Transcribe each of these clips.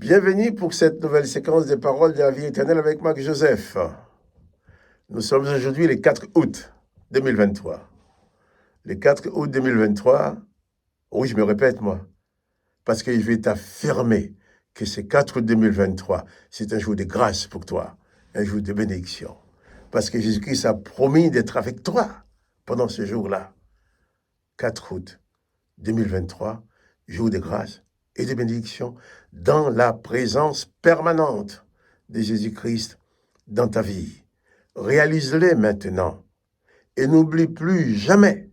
Bienvenue pour cette nouvelle séquence des paroles de la vie éternelle avec Marc Joseph. Nous sommes aujourd'hui le 4 août 2023. Le 4 août 2023, oui, je me répète moi, parce que je vais t'affirmer que ce 4 août 2023, c'est un jour de grâce pour toi, un jour de bénédiction. Parce que Jésus-Christ a promis d'être avec toi pendant ce jour-là. 4 août 2023, jour de grâce et de bénédiction dans la présence permanente de Jésus-Christ dans ta vie. Réalise-les maintenant et n'oublie plus jamais,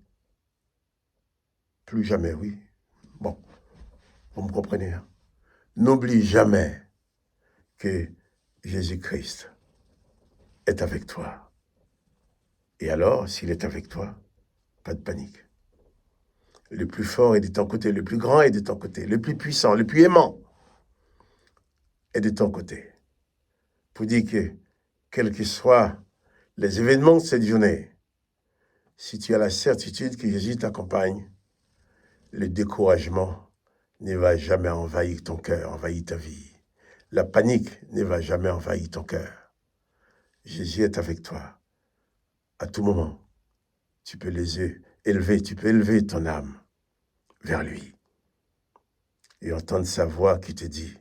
oui, bon, vous me comprenez, hein? N'oublie jamais que Jésus-Christ est avec toi. Et alors, s'il est avec toi, pas de panique. Le plus fort est de ton côté, le plus grand est de ton côté, le plus puissant, le plus aimant est de ton côté. Pour dire que, quels que soient les événements de cette journée, si tu as la certitude que Jésus t'accompagne, le découragement ne va jamais envahir ton cœur, envahir ta vie. La panique ne va jamais envahir ton cœur. Jésus est avec toi. À tout moment, tu peux élever ton âme vers lui et entendre sa voix qui te dit,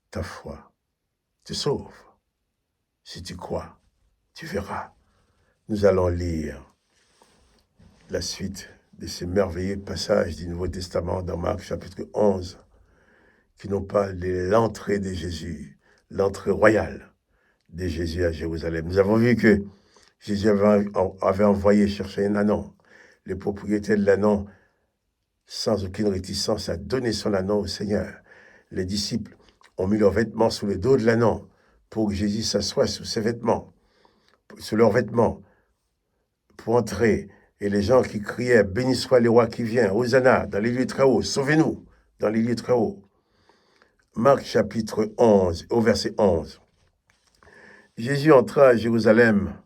ta foi te sauve. Si tu crois, tu verras. Nous allons lire la suite de ces merveilleux passages du Nouveau Testament dans Marc chapitre 11, qui nous parle de l'entrée de Jésus, l'entrée royale de Jésus à Jérusalem. Nous avons vu que Jésus avait envoyé chercher un ânon. Le propriétaire de l'ânon, sans aucune réticence, a donné son ânon au Seigneur. Les disciples ont mis leurs vêtements sous le dos de l'ânon pour que Jésus s'assoie sous leurs vêtements, pour entrer. Et les gens qui criaient, béni soit le roi qui vient, Hosanna, dans les lieux très hauts, sauvez-nous, dans les lieux très hauts. Marc chapitre 11, au verset 11. Jésus entra à Jérusalem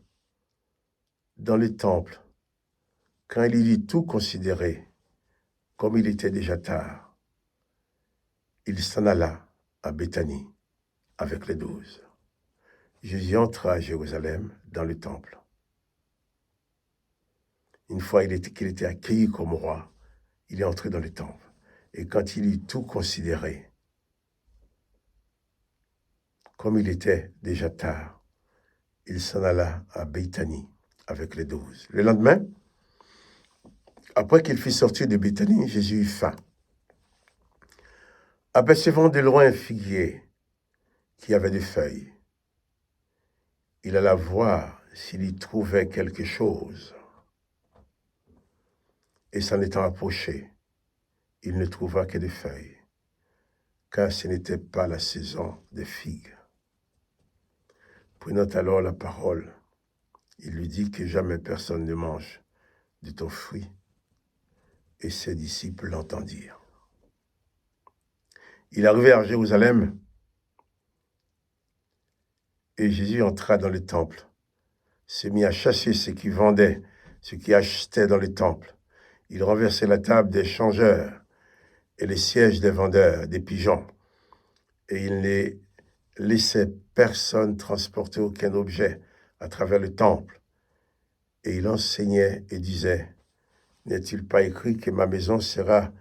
dans le temple. Quand il y eut tout considéré, comme il était déjà tard, il s'en alla à Béthanie avec les 12. Jésus entra à Jérusalem dans le temple. Une fois qu'il était accueilli comme roi, il est entré dans le temple. Et quand il eut tout considéré, comme il était déjà tard, il s'en alla à Béthanie avec les 12. Le lendemain, après qu'il fut sorti de Béthanie, Jésus eut faim. Apercevant de loin un figuier qui avait des feuilles, il alla voir s'il y trouvait quelque chose. Et s'en étant approché, il ne trouva que des feuilles, car ce n'était pas la saison des figues. Prenant alors la parole, il lui dit que jamais personne ne mange de ton fruit. Et ses disciples l'entendirent. Il arrivait à Jérusalem, et Jésus entra dans le temple, se mit à chasser ceux qui vendaient, ceux qui achetaient dans le temple. Il renversait la table des changeurs et les sièges des vendeurs, des pigeons, et il ne laissait personne transporter aucun objet à travers le temple. Et il enseignait et disait, n'est-il pas écrit que ma maison sera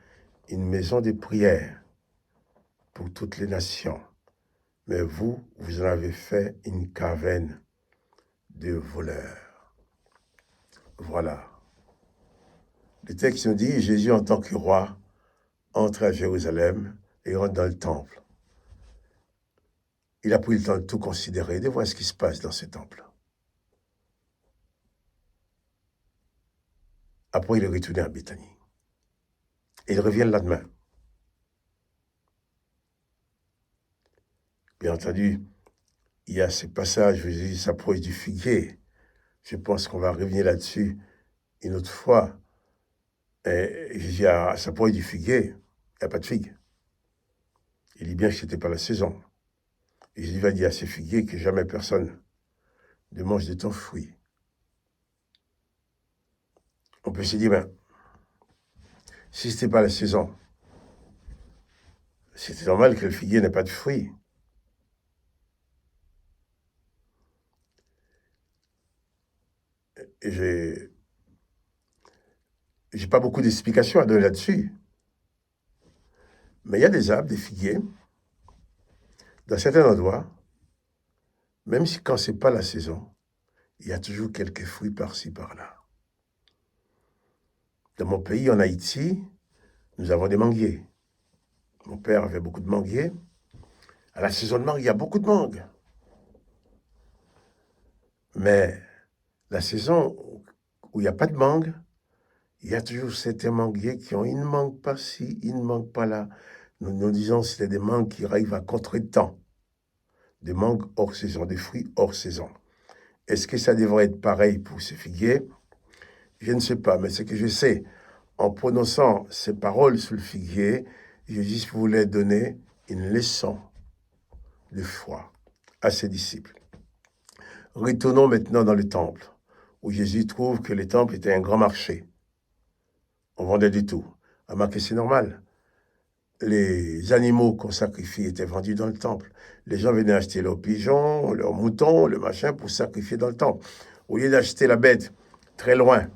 une maison de prière pour toutes les nations? Mais vous en avez fait une caverne de voleurs. Voilà. Le texte nous dit, Jésus en tant que roi entre à Jérusalem et rentre dans le temple. Il a pris le temps de tout considérer, de voir ce qui se passe dans ce temple. Après, il est retourné à Béthanie. Et il revient le lendemain. Bien entendu, il y a ce passage où Jésus s'approche du figuier. Je pense qu'on va revenir là-dessus une autre fois. Et Jésus s'approche du figuier. Il n'y a pas de figue. Il dit bien que ce n'était pas la saison. Et Jésus va dire à ce figuier que jamais personne ne mange de ton fruit. On peut se dire, ben, si ce n'était pas la saison, c'est normal que le figuier n'ait pas de fruits. Et j'ai pas beaucoup d'explications à donner là-dessus. Mais il y a des arbres, des figuiers, dans certains endroits, même si quand c'est pas la saison, il y a toujours quelques fruits par-ci, par-là. Dans mon pays, en Haïti, nous avons des manguiers. Mon père avait beaucoup de manguiers. À la saison de mangue, il y a beaucoup de mangues. Mais la saison où il n'y a pas de mangue, il y a toujours certains manguiers qui ont une mangue par-ci, une mangue par-là. Nous disons que c'est des mangues qui arrivent à contre-temps. Des mangues hors saison, des fruits hors saison. Est-ce que ça devrait être pareil pour ces figuiers? Je ne sais pas, mais ce que je sais, en prononçant ces paroles sur le figuier, Jésus voulait donner une leçon de foi à ses disciples. Retournons maintenant dans le temple, où Jésus trouve que le temple était un grand marché. On vendait du tout. Remarquez, c'est normal. Les animaux qu'on sacrifie étaient vendus dans le temple. Les gens venaient acheter leurs pigeons, leurs moutons, le machin pour sacrifier dans le temple. Au lieu d'acheter la bête très loin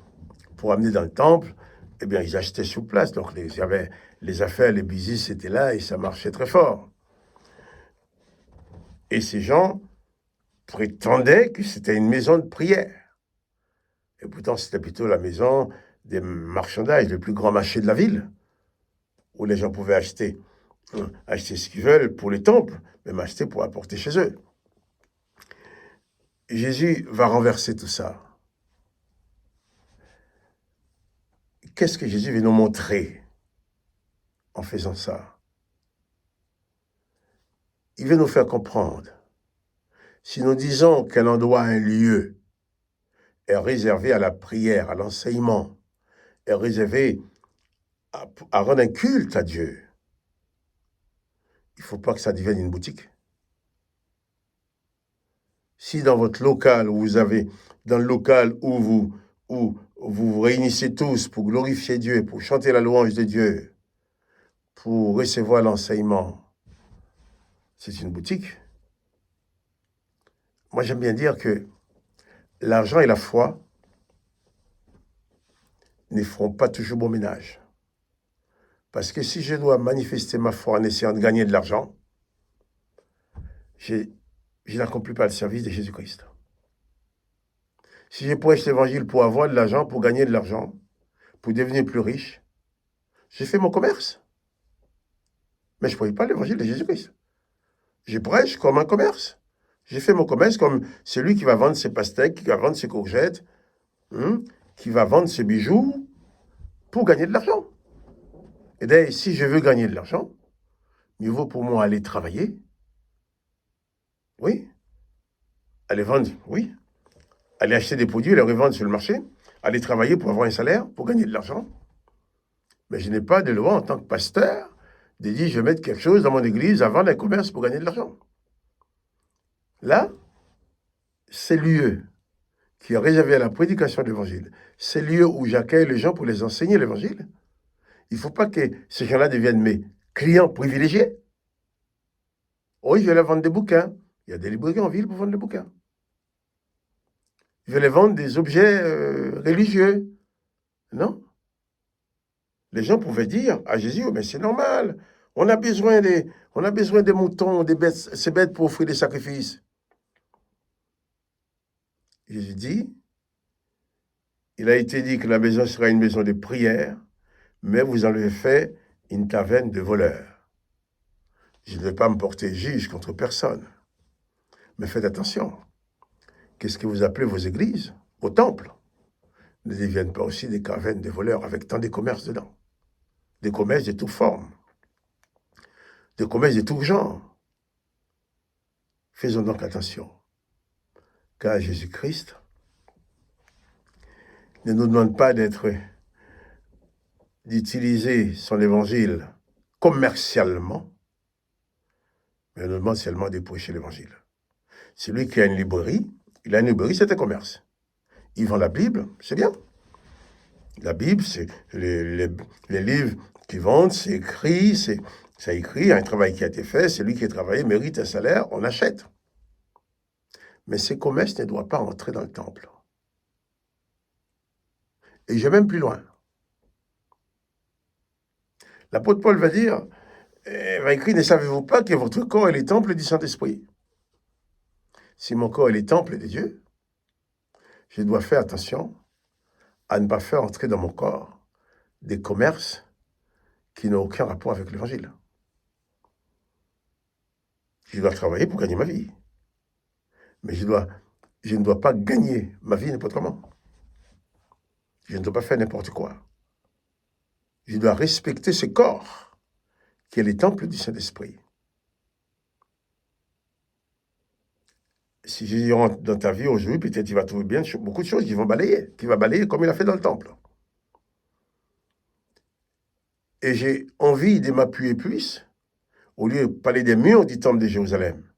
pour amener dans le temple, eh bien, ils achetaient sur place. Donc, il y avait les affaires, les business étaient là et ça marchait très fort. Et ces gens prétendaient que c'était une maison de prière. Et pourtant, c'était plutôt la maison des marchandages, le plus grand marché de la ville, où les gens pouvaient acheter ce qu'ils veulent pour les temples, même acheter pour apporter chez eux. Jésus va renverser tout ça. Qu'est-ce que Jésus veut nous montrer en faisant ça? Il veut nous faire comprendre. Si nous disons qu'un endroit, un lieu est réservé à la prière, à l'enseignement, est réservé à rendre un culte à Dieu, il ne faut pas que ça devienne une boutique. Si dans votre local, dans le local où vous réunissez tous pour glorifier Dieu, pour chanter la louange de Dieu, pour recevoir l'enseignement, c'est une boutique. Moi, j'aime bien dire que l'argent et la foi ne feront pas toujours bon ménage. Parce que si je dois manifester ma foi en essayant de gagner de l'argent, je n'accomplis pas le service de Jésus-Christ. Si je prêche l'évangile pour avoir de l'argent, pour gagner de l'argent, pour devenir plus riche, j'ai fait mon commerce. Mais je ne prêche pas l'évangile de Jésus-Christ. Je prêche comme un commerce. J'ai fait mon commerce comme celui qui va vendre ses pastèques, qui va vendre ses courgettes, qui va vendre ses bijoux pour gagner de l'argent. Et d'ailleurs, si je veux gagner de l'argent, mieux vaut pour moi aller travailler. Oui. Aller vendre, oui. Aller acheter des produits et les revendre sur le marché. Aller travailler pour avoir un salaire, pour gagner de l'argent. Mais je n'ai pas de loi en tant que pasteur de dire je vais mettre quelque chose dans mon église à vendre un commerce pour gagner de l'argent. Là, c'est lieu qui est réservé à la prédication de l'évangile. C'est lieu où j'accueille les gens pour les enseigner l'évangile. Il ne faut pas que ces gens-là deviennent mes clients privilégiés. Oui, je vais leur vendre des bouquins. Il y a des librairies en ville pour vendre des bouquins. Je vais les vendre des objets religieux. Non. Les gens pouvaient dire à Jésus, mais c'est normal. On a besoin des moutons, des bêtes, ces bêtes pour offrir des sacrifices. Jésus dit, il a été dit que la maison sera une maison de prière, mais vous en avez fait une taverne de voleurs. Je ne vais pas me porter juge contre personne. Mais faites attention. Qu'est-ce que vous appelez vos églises, vos temples, ne deviennent pas aussi des cavernes de voleurs avec tant de commerces dedans. Des commerces de toutes formes. Des commerces de tout genre. Faisons donc attention. Car Jésus-Christ ne nous demande pas d'utiliser son évangile commercialement, mais nous demande seulement de prêcher l'évangile. Celui qui a une librairie, il a une librairie, c'est un commerce. Il vend la Bible, c'est bien. La Bible, c'est les livres qu'ils vendent, c'est écrit, Ça écrit, un travail qui a été fait, celui qui a travaillé mérite un salaire, on achète. Mais ces commerces ne doivent pas entrer dans le temple. Et je vais même plus loin. L'apôtre Paul va dire, va écrire, ne savez-vous pas que votre corps est le temple du Saint-Esprit? Si mon corps est le temple de Dieu, je dois faire attention à ne pas faire entrer dans mon corps des commerces qui n'ont aucun rapport avec l'Évangile. Je dois travailler pour gagner ma vie. Mais je ne dois pas gagner ma vie n'importe comment. Je ne dois pas faire n'importe quoi. Je dois respecter ce corps qui est le temple du Saint-Esprit. Si je rentre dans ta vie aujourd'hui, peut-être tu vas trouver bien beaucoup de choses qui vont balayer, comme il a fait dans le temple. Et j'ai envie de m'appuyer plus, au lieu de parler des murs du temple de Jérusalem,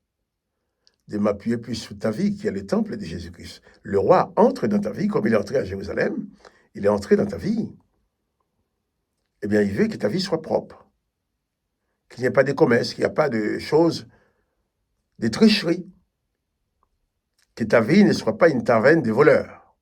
de m'appuyer plus sur ta vie qui est le temple de Jésus-Christ. Le roi entre dans ta vie comme il est entré à Jérusalem, il est entré dans ta vie. Eh bien, il veut que ta vie soit propre, qu'il n'y ait pas de commerce, qu'il n'y ait pas de choses, de tricheries, que ta vie ne soit pas une taverne de voleurs.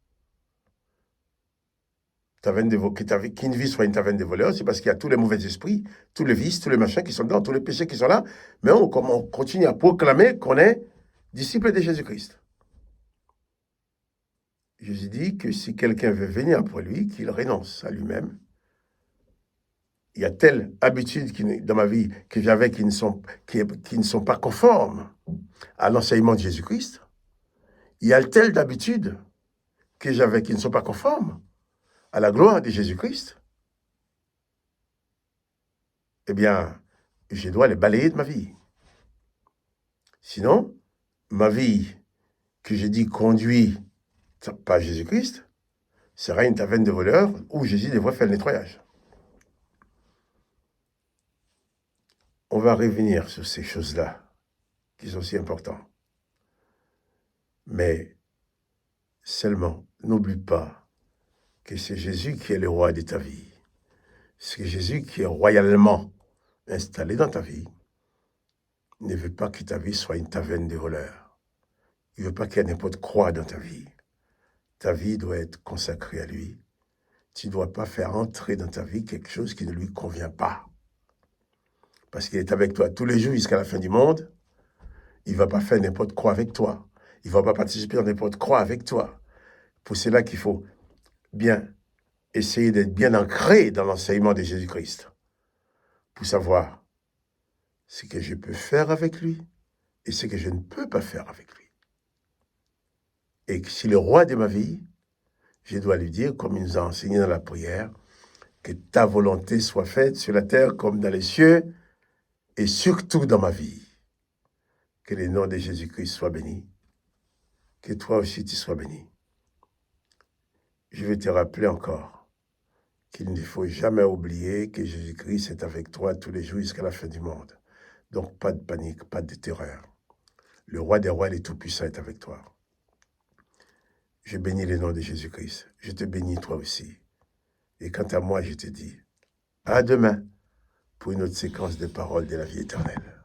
Qu'une vie soit une taverne de voleurs, c'est parce qu'il y a tous les mauvais esprits, tous les vices, tous les machins qui sont dedans, tous les péchés qui sont là, mais on continue à proclamer qu'on est disciple de Jésus-Christ. Jésus dit que si quelqu'un veut venir après lui, qu'il renonce à lui-même. Il y a telle habitude dans ma vie que j'avais qui ne sont pas conformes à l'enseignement de Jésus-Christ. Il y a telle d'habitudes que j'avais qui ne sont pas conformes à la gloire de Jésus-Christ. Eh bien, je dois les balayer de ma vie. Sinon, ma vie que je dis conduit par Jésus-Christ sera une taverne de voleurs où Jésus devrait faire le nettoyage. On va revenir sur ces choses-là qui sont si importantes. Mais seulement, n'oublie pas que c'est Jésus qui est le roi de ta vie. C'est Jésus qui est royalement installé dans ta vie. Il ne veut pas que ta vie soit une taverne de voleurs. Il ne veut pas qu'il y ait n'importe quoi dans ta vie. Ta vie doit être consacrée à lui. Tu ne dois pas faire entrer dans ta vie quelque chose qui ne lui convient pas. Parce qu'il est avec toi tous les jours jusqu'à la fin du monde. Il ne va pas faire n'importe quoi avec toi. Il ne va pas participer à n'importe quoi avec toi. Pour cela qu'il faut bien essayer d'être bien ancré dans l'enseignement de Jésus-Christ. Pour savoir ce que je peux faire avec lui et ce que je ne peux pas faire avec lui. Et que si le roi de ma vie, je dois lui dire, comme il nous a enseigné dans la prière, que ta volonté soit faite sur la terre comme dans les cieux, et surtout dans ma vie. Que le nom de Jésus-Christ soit béni. Que toi aussi tu sois béni. Je vais te rappeler encore qu'il ne faut jamais oublier que Jésus-Christ est avec toi tous les jours jusqu'à la fin du monde. Donc pas de panique, pas de terreur. Le roi des rois, le Tout-Puissant est avec toi. Je bénis le nom de Jésus-Christ. Je te bénis toi aussi. Et quant à moi, je te dis, à demain pour une autre séquence de paroles de la vie éternelle.